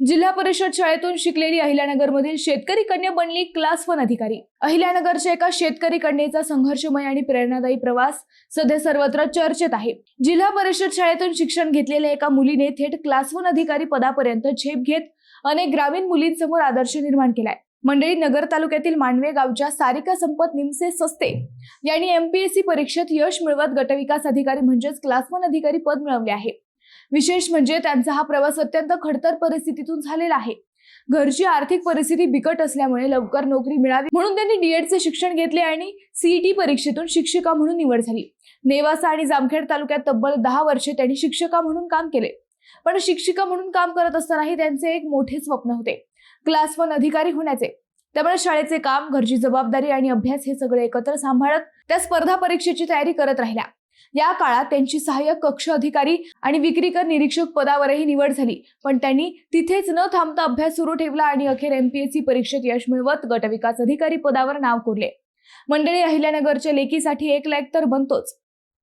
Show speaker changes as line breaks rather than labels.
जिल्हा परिषद शाळेतून शिकलेली अहिल्यानगरमधील शेतकरी कन्या बनली क्लास 1 अधिकारी। अहिल्यानगरच्या एका शेतकरी कन्येचा संघर्षमय आणि प्रेरणादायी प्रवास सध्या सर्वत्र चर्चेत आहे। जिल्हा परिषद शाळेतून शिक्षण घेतलेल्या एका मुलीने थेट क्लास 1 अधिकारी पदापर्यंत झेप घेत अनेक ग्रामीण मुलींसमोर आदर्श निर्माण केलाय। मंडळी, नगर तालुक्यातील मांडवे गावच्या सारिका संपत निमसे सस्ते यांनी एमपीएससी परीक्षेत यश मिळवत गटविकास अधिकारी म्हणजेच क्लास 1 अधिकारी पद मिळवले आहे। विशेष म्हणजे त्यांचा हा प्रवास अत्यंत खडतर परिस्थितीतून झालेला आहे। घरची आर्थिक परिस्थिती बिकट असल्यामुळे लवकर नोकरी मिळावी म्हणून त्यांनी डीएडचे शिक्षण घेतले आणि सीईटी परीक्षेतून शिक्षिका म्हणून निवड झाली। नेवासा आणि जामखेड तालुक्यात तब्बल 10 वर्षे त्यांनी शिक्षिका म्हणून काम केले। पण शिक्षिका म्हणून काम करत असतानाही त्यांचे एक मोठे स्वप्न होते, क्लास 1 अधिकारी होण्याचे। त्यामुळे शाळेचे काम, घरची जबाबदारी आणि अभ्यास हे सगळे एकत्र सांभाळत त्या स्पर्धा परीक्षेची तयारी करत राहिल्या। या काळात त्यांची सहाय्यक कक्ष अधिकारी आणि विक्रीकर निरीक्षक पदावरही निवड झाली, पण त्यांनी तिथेच न थांबता अभ्यास सुरू ठेवला आणि अखेर एमपीएससी परीक्षेत यश मिळवत गटविकास अधिकारी पदावर नाव कोरले। मंडळी, अहिल्यानगरच्या लेकीसाठी एक लायक तर बनतोच,